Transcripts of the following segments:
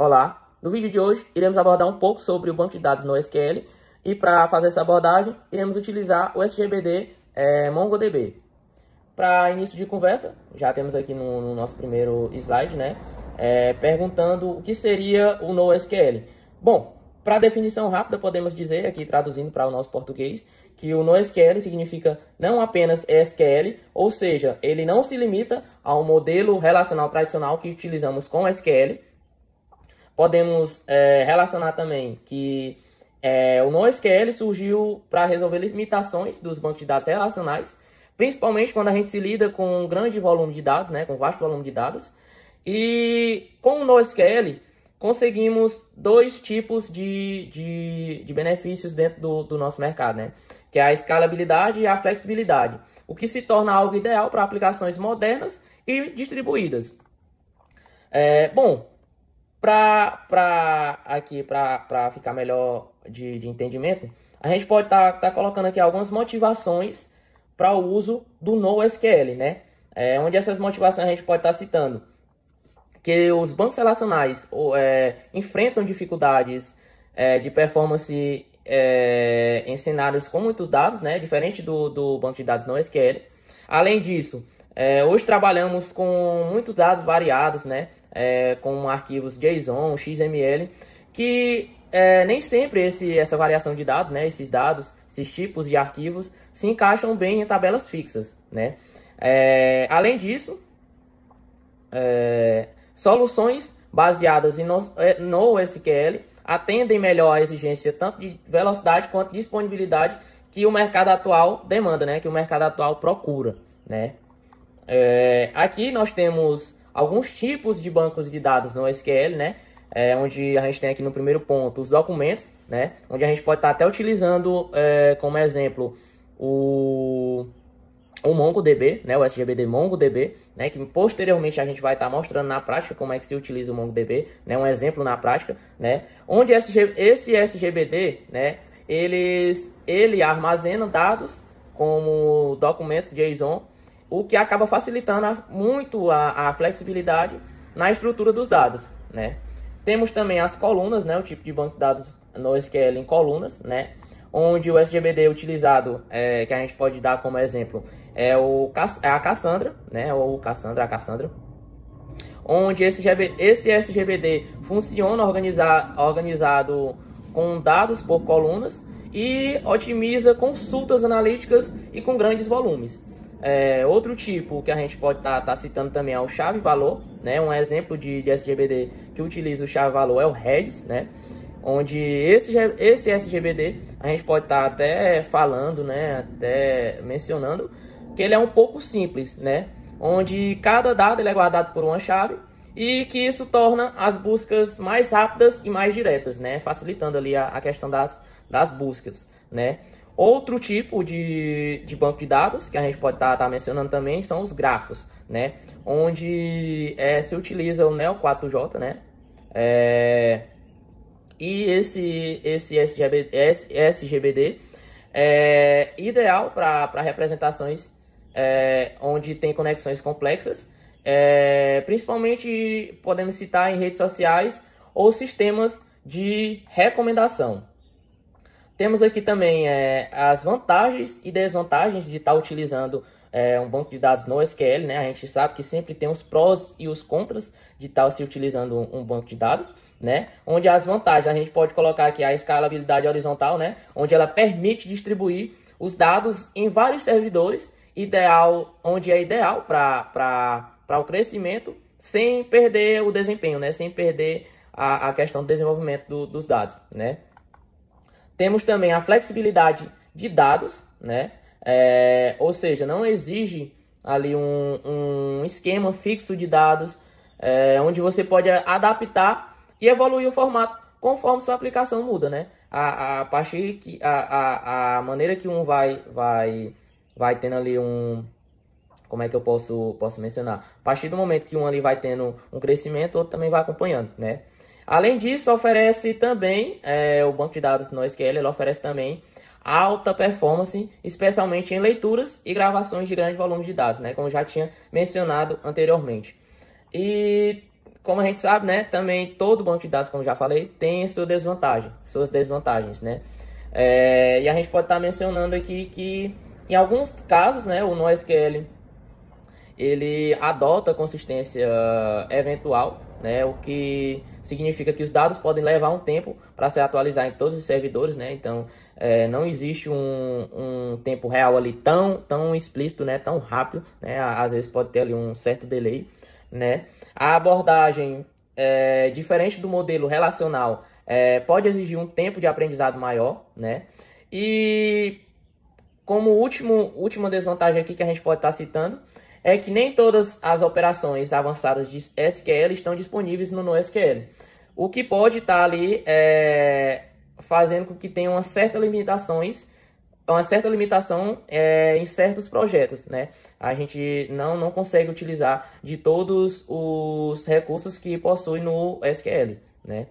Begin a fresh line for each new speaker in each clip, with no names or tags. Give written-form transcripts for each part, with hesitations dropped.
Olá, no vídeo de hoje iremos abordar um pouco sobre o banco de dados NoSQL e para fazer essa abordagem iremos utilizar o SGBD MongoDB. Para início de conversa, já temos aqui no nosso primeiro slide, né, perguntando o que seria o NoSQL. Bom, para definição rápida podemos dizer, aqui traduzindo para o nosso português, que o NoSQL significa não apenas SQL, ou seja, ele não se limita ao modelo relacional tradicional que utilizamos com SQL. Podemos relacionar também que o NoSQL surgiu para resolver limitações dos bancos de dados relacionais, principalmente quando a gente se lida com um grande volume de dados, né, com um vasto volume de dados. E com o NoSQL conseguimos dois tipos de benefícios dentro do nosso mercado, né, que é a escalabilidade e a flexibilidade, o que se torna algo ideal para aplicações modernas e distribuídas. Bom, para ficar melhor de entendimento, a gente pode estar colocando aqui algumas motivações para o uso do NoSQL, né? Onde essas motivações a gente pode estar citando que os bancos relacionais enfrentam dificuldades de performance em cenários com muitos dados, né? Diferente do banco de dados NoSQL. Além disso, hoje trabalhamos com muitos dados variados, né? Com arquivos JSON, XML, que nem sempre essa variação de dados, né, esses tipos de arquivos se encaixam bem em tabelas fixas, né? Além disso, soluções baseadas em NoSQL atendem melhor a exigência tanto de velocidade quanto de disponibilidade que o mercado atual demanda, né, que o mercado atual procura, né? Aqui nós temos alguns tipos de bancos de dados no SQL, né? Onde a gente tem aqui no primeiro ponto os documentos, né? Onde a gente pode estar até utilizando como exemplo o MongoDB, né? O SGBD MongoDB, né? Que posteriormente a gente vai estar mostrando na prática como é que se utiliza o MongoDB, né? Um exemplo na prática, né? Onde esse SGBD, né? Ele armazena dados como documentos JSON, o que acaba facilitando muito a flexibilidade na estrutura dos dados, né? Temos também as colunas, né? O tipo de banco de dados NoSQL em colunas, né? Onde o SGBD utilizado, que a gente pode dar como exemplo, é a Cassandra, né? Ou a Cassandra. Onde esse SGBD funciona organizado com dados por colunas e otimiza consultas analíticas e com grandes volumes. Outro tipo que a gente pode estar citando também é o chave-valor, né? Um exemplo de SGBD que utiliza o chave-valor é o Redis, né? Onde esse SGBD a gente pode estar até falando, né? Até mencionando que ele é um pouco simples, né? Onde cada dado ele é guardado por uma chave e que isso torna as buscas mais rápidas e mais diretas, né? Facilitando ali a questão das buscas, né? Outro tipo de banco de dados que a gente pode estar mencionando também são os grafos, né? Onde se utiliza o Neo4j, né? E esse SGBD é ideal para representações onde tem conexões complexas, principalmente podemos citar em redes sociais ou sistemas de recomendação. Temos aqui também as vantagens e desvantagens de estar utilizando um banco de dados NoSQL, né? A gente sabe que sempre tem os prós e os contras de estar se utilizando um banco de dados, né? Onde as vantagens, a gente pode colocar aqui a escalabilidade horizontal, né? Onde ela permite distribuir os dados em vários servidores, onde é ideal para o crescimento, sem perder o desempenho, né? Sem perder a questão do desenvolvimento dos dados, né? Temos também a flexibilidade de dados, né? Ou seja, não exige ali um esquema fixo de dados, onde você pode adaptar e evoluir o formato conforme sua aplicação muda, né? A maneira que um vai tendo ali como é que eu posso mencionar? A partir do momento que um ali vai tendo um crescimento, o outro também vai acompanhando, né? Além disso, oferece também, o banco de dados NoSQL, ele oferece também alta performance, especialmente em leituras e gravações de grande volume de dados, né? Como eu já tinha mencionado anteriormente. E como a gente sabe, né, também todo banco de dados, como já falei, tem suas desvantagens, né? E a gente pode estar mencionando aqui que em alguns casos, né, o NoSQL ele adota consistência eventual, né, o que significa que os dados podem levar um tempo para se atualizar em todos os servidores, né? Então não existe um tempo real ali tão explícito, né, tão rápido, né? Às vezes pode ter ali um certo delay, né? A abordagem diferente do modelo relacional pode exigir um tempo de aprendizado maior, né? E como última desvantagem aqui que a gente pode estar citando é que nem todas as operações avançadas de SQL estão disponíveis no NoSQL, o que pode estar ali fazendo com que tenha uma certa limitação em certos projetos, né? A gente não consegue utilizar de todos os recursos que possui no SQL, né?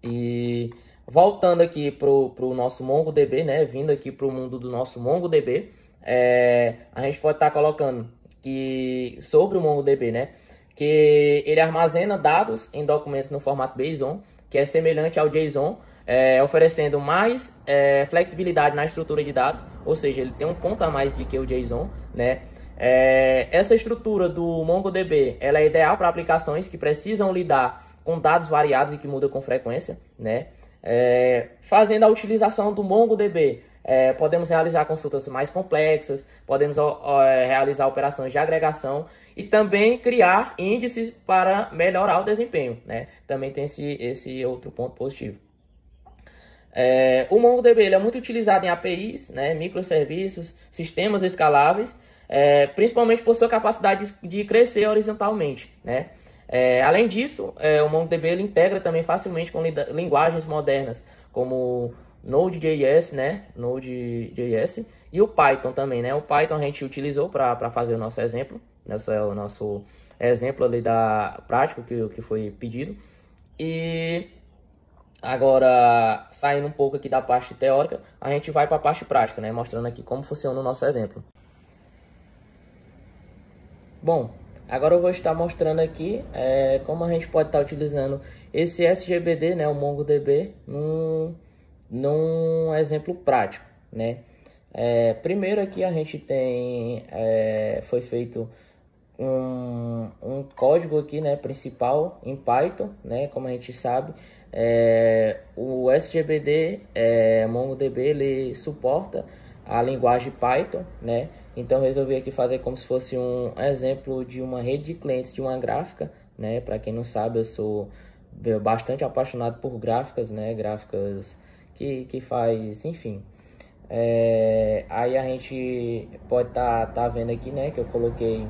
E voltando aqui para o nosso MongoDB, né? Vindo aqui para o mundo do nosso MongoDB, a gente pode estar colocando que sobre o MongoDB, né? Que ele armazena dados em documentos no formato JSON, que é semelhante ao JSON, oferecendo mais flexibilidade na estrutura de dados, ou seja, ele tem um ponto a mais do que o JSON, né? Essa estrutura do MongoDB ela é ideal para aplicações que precisam lidar com dados variados e que mudam com frequência, né? Fazendo a utilização do MongoDB, podemos realizar consultas mais complexas, podemos realizar operações de agregação e também criar índices para melhorar o desempenho, né? Também tem esse outro ponto positivo. O MongoDB ele é muito utilizado em APIs, né, microserviços, sistemas escaláveis, principalmente por sua capacidade de crescer horizontalmente, né? Além disso, o MongoDB ele integra também facilmente com linguagens modernas, como Node.js, né? Node.js e o Python também, né? O Python a gente utilizou para fazer o nosso exemplo, né? Esse é o nosso exemplo ali prático que foi pedido. E agora, saindo um pouco aqui da parte teórica, a gente vai para a parte prática, né? Mostrando aqui como funciona o nosso exemplo. Bom, agora eu vou estar mostrando aqui como a gente pode estar utilizando esse SGBD, né, o MongoDB, num exemplo prático, né? Primeiro aqui a gente tem, foi feito um código aqui, né, principal em Python, né? Como a gente sabe, o SGBD, MongoDB, ele suporta a linguagem Python, né? Então resolvi aqui fazer como se fosse um exemplo de uma rede de clientes de uma gráfica, né? Para quem não sabe, eu sou bastante apaixonado por gráficas, né? Gráficas que faz, enfim. Aí a gente pode tá vendo aqui, né? Que eu coloquei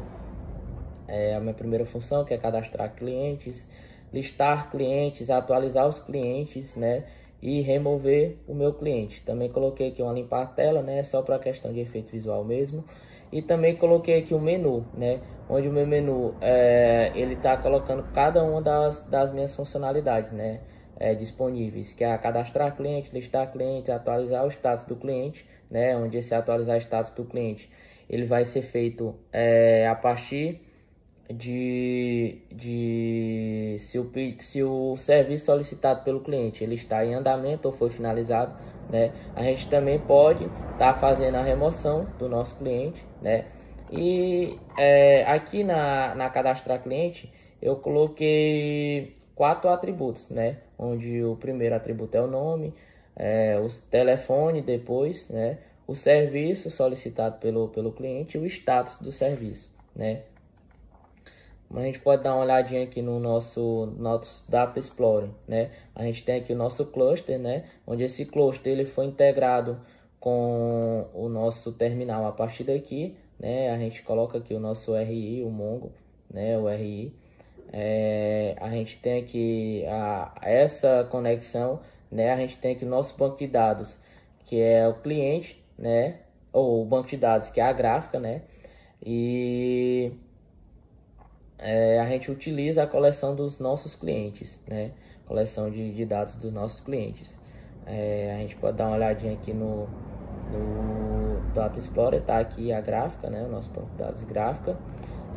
a minha primeira função, que é cadastrar clientes, listar clientes, atualizar os clientes, né? E remover o meu cliente. Também coloquei aqui uma limpar a tela, né? Só para questão de efeito visual mesmo. E também coloquei aqui um menu, né? Onde o meu menu ele tá colocando cada uma das minhas funcionalidades, né? Disponíveis, que é cadastrar cliente, listar cliente, atualizar o status do cliente, né? Onde esse atualizar o status do cliente ele vai ser feito a partir se o serviço solicitado pelo cliente ele está em andamento ou foi finalizado, né? A gente também pode estar fazendo a remoção do nosso cliente, né? E aqui na cadastrar cliente eu coloquei 4 atributos, né? Onde o primeiro atributo é o nome, o telefone depois, né? O serviço solicitado pelo cliente e o status do serviço, né? A gente pode dar uma olhadinha aqui no nosso Data Explorer, né? A gente tem aqui o nosso cluster, né? Onde esse cluster ele foi integrado com o nosso terminal a partir daqui, né? A gente coloca aqui o nosso RI, o Mongo, né? O RI. A gente tem aqui essa conexão, né? A gente tem aqui o nosso banco de dados, que é o cliente, né? Ou o banco de dados, que é a gráfica, né? E a gente utiliza a coleção dos nossos clientes, né? Coleção de dados dos nossos clientes. A gente pode dar uma olhadinha aqui no Data Explorer, tá aqui a gráfica, né? O nosso banco de dados gráfica.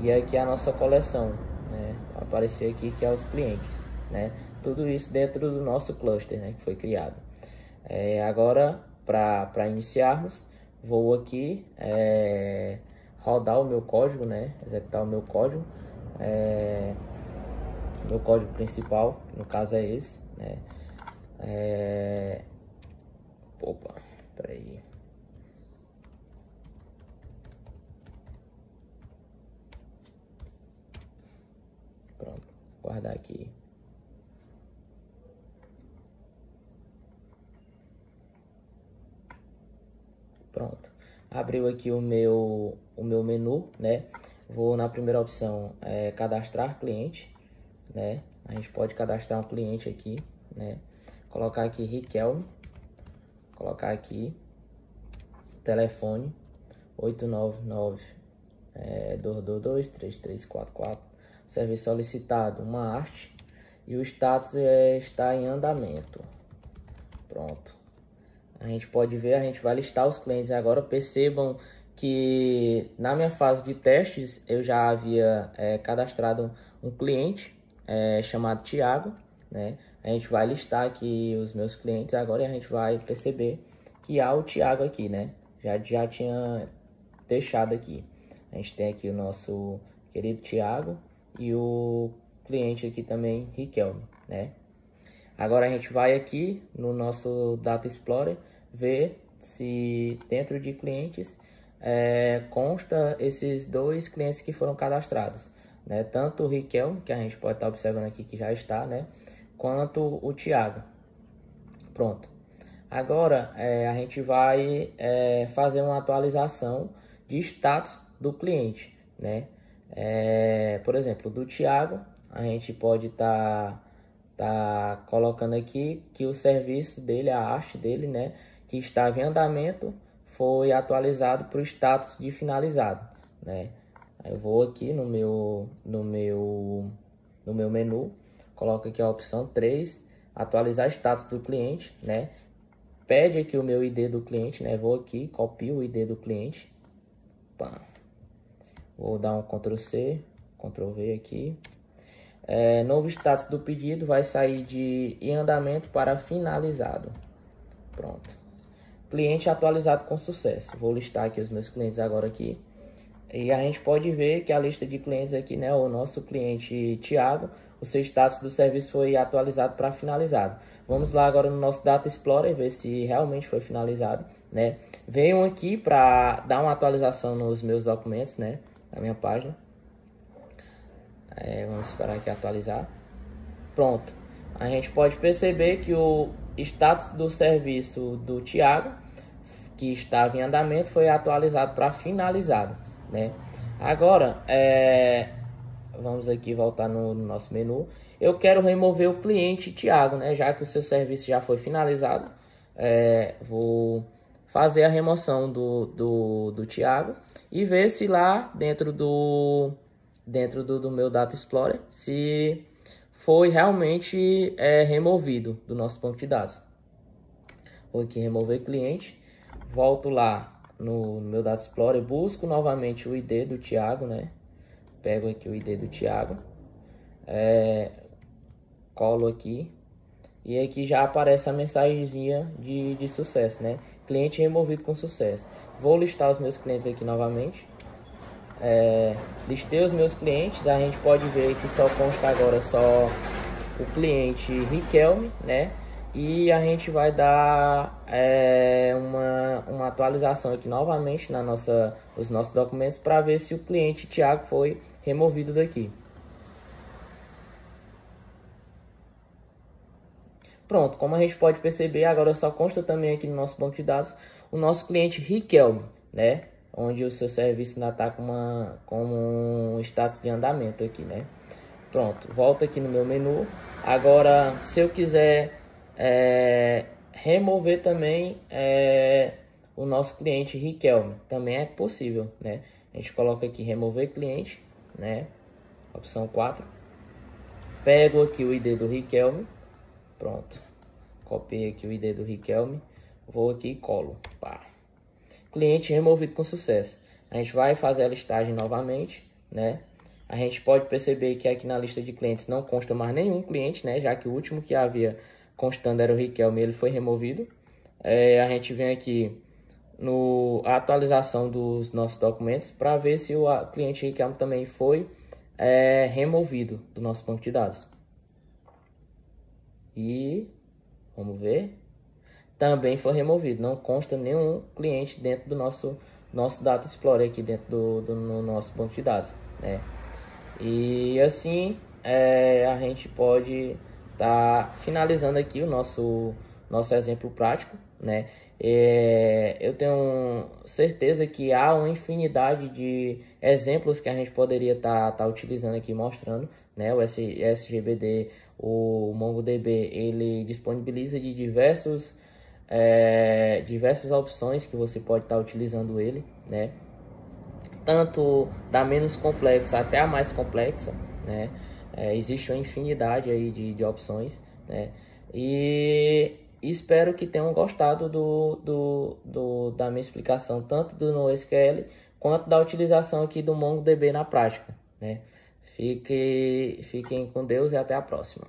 E aqui a nossa coleção, né? Vai aparecer aqui que é os clientes, né? Tudo isso dentro do nosso cluster, né, que foi criado. Agora, para iniciarmos, vou aqui rodar o meu código, né? Executar o meu código. Meu código principal, no caso é esse, né? Opa, peraí. Pronto, vou guardar aqui. Pronto, abriu aqui o meu menu, né? Vou na primeira opção, cadastrar cliente, né? A gente pode cadastrar um cliente aqui, né? Colocar aqui Riquelme, colocar aqui telefone 899 222 3344, serviço solicitado, uma arte, e o status está em andamento. Pronto. A gente pode ver, a gente vai listar os clientes agora. Percebam que na minha fase de testes eu já havia cadastrado um cliente chamado Thiago, né? A gente vai listar aqui os meus clientes agora e a gente vai perceber que há o Thiago aqui, né? Já tinha deixado aqui. A gente tem aqui o nosso querido Thiago e o cliente aqui também, Riquelme, né? Agora a gente vai aqui no nosso Data Explorer ver se dentro de clientes consta esses dois clientes que foram cadastrados, né? Tanto o Riquelme, que a gente pode estar observando aqui que já está, né? Quanto o Thiago. Pronto. Agora a gente vai fazer uma atualização de status do cliente, né? Por exemplo, do Thiago, a gente pode estar colocando aqui que o serviço dele, a arte dele, né, que estava em andamento, foi atualizado para o status de finalizado, né? Eu vou aqui no meu menu, coloco aqui a opção 3, atualizar status do cliente, né? Pede aqui o meu ID do cliente, né? Vou aqui, copio o ID do cliente. Pá. Vou dar um Ctrl+C, Ctrl+V aqui. Novo status do pedido vai sair de em andamento para finalizado. Pronto. Cliente atualizado com sucesso. Vou listar aqui os meus clientes agora aqui. E a gente pode ver que a lista de clientes aqui, né? O nosso cliente Thiago, o seu status do serviço foi atualizado para finalizado. Vamos lá agora no nosso Data Explorer ver se realmente foi finalizado, né? Venham aqui para dar uma atualização nos meus documentos, né? Na minha página. Vamos esperar aqui atualizar. Pronto. A gente pode perceber que o status do serviço do Thiago, que estava em andamento, foi atualizado para finalizado, né? Agora, vamos aqui voltar no nosso menu. Eu quero remover o cliente Thiago, né? Já que o seu serviço já foi finalizado, vou fazer a remoção do Thiago e ver se lá dentro do meu Data Explorer se foi realmente removido do nosso banco de dados. Vou aqui remover cliente, volto lá no meu Data Explorer, busco novamente o ID do Thiago, né? Pego aqui o ID do Thiago, colo aqui e aqui já aparece a mensagenzinha de sucesso, né? Cliente removido com sucesso. Vou listar os meus clientes aqui novamente. Listei os meus clientes, a gente pode ver que só consta agora só o cliente Riquelme, né? E a gente vai dar uma atualização aqui novamente nos nossos documentos para ver se o cliente Thiago foi removido daqui. Pronto, como a gente pode perceber, agora só consta também aqui no nosso banco de dados o nosso cliente Riquelme, né? Onde o seu serviço ainda está com um status de andamento aqui, né? Pronto, volto aqui no meu menu. Agora, se eu quiser remover também o nosso cliente Riquelme, também é possível, né? A gente coloca aqui remover cliente, né? Opção 4. Pego aqui o ID do Riquelme. Pronto. Copiei aqui o ID do Riquelme. Vou aqui e colo. Pá. Cliente removido com sucesso. A gente vai fazer a listagem novamente, né? A gente pode perceber que aqui na lista de clientes não consta mais nenhum cliente, né? Já que o último que havia constando era o Riquelme, ele foi removido. A gente vem aqui no atualização dos nossos documentos para ver se o cliente Riquelme também foi removido do nosso banco de dados. E vamos ver. Também foi removido. Não consta nenhum cliente dentro do nosso Data Explorer aqui dentro no nosso banco de dados, né? E assim a gente pode estar finalizando aqui o nosso exemplo prático, né? Eu tenho certeza que há uma infinidade de exemplos que a gente poderia estar utilizando aqui, mostrando, né? O SGBD, o MongoDB, ele disponibiliza de diversas opções que você pode estar utilizando ele, né? Tanto da menos complexa até a mais complexa, né? Existe uma infinidade aí de opções, né? E espero que tenham gostado da minha explicação, tanto do NoSQL quanto da utilização aqui do MongoDB na prática, né? Fiquem com Deus e até a próxima.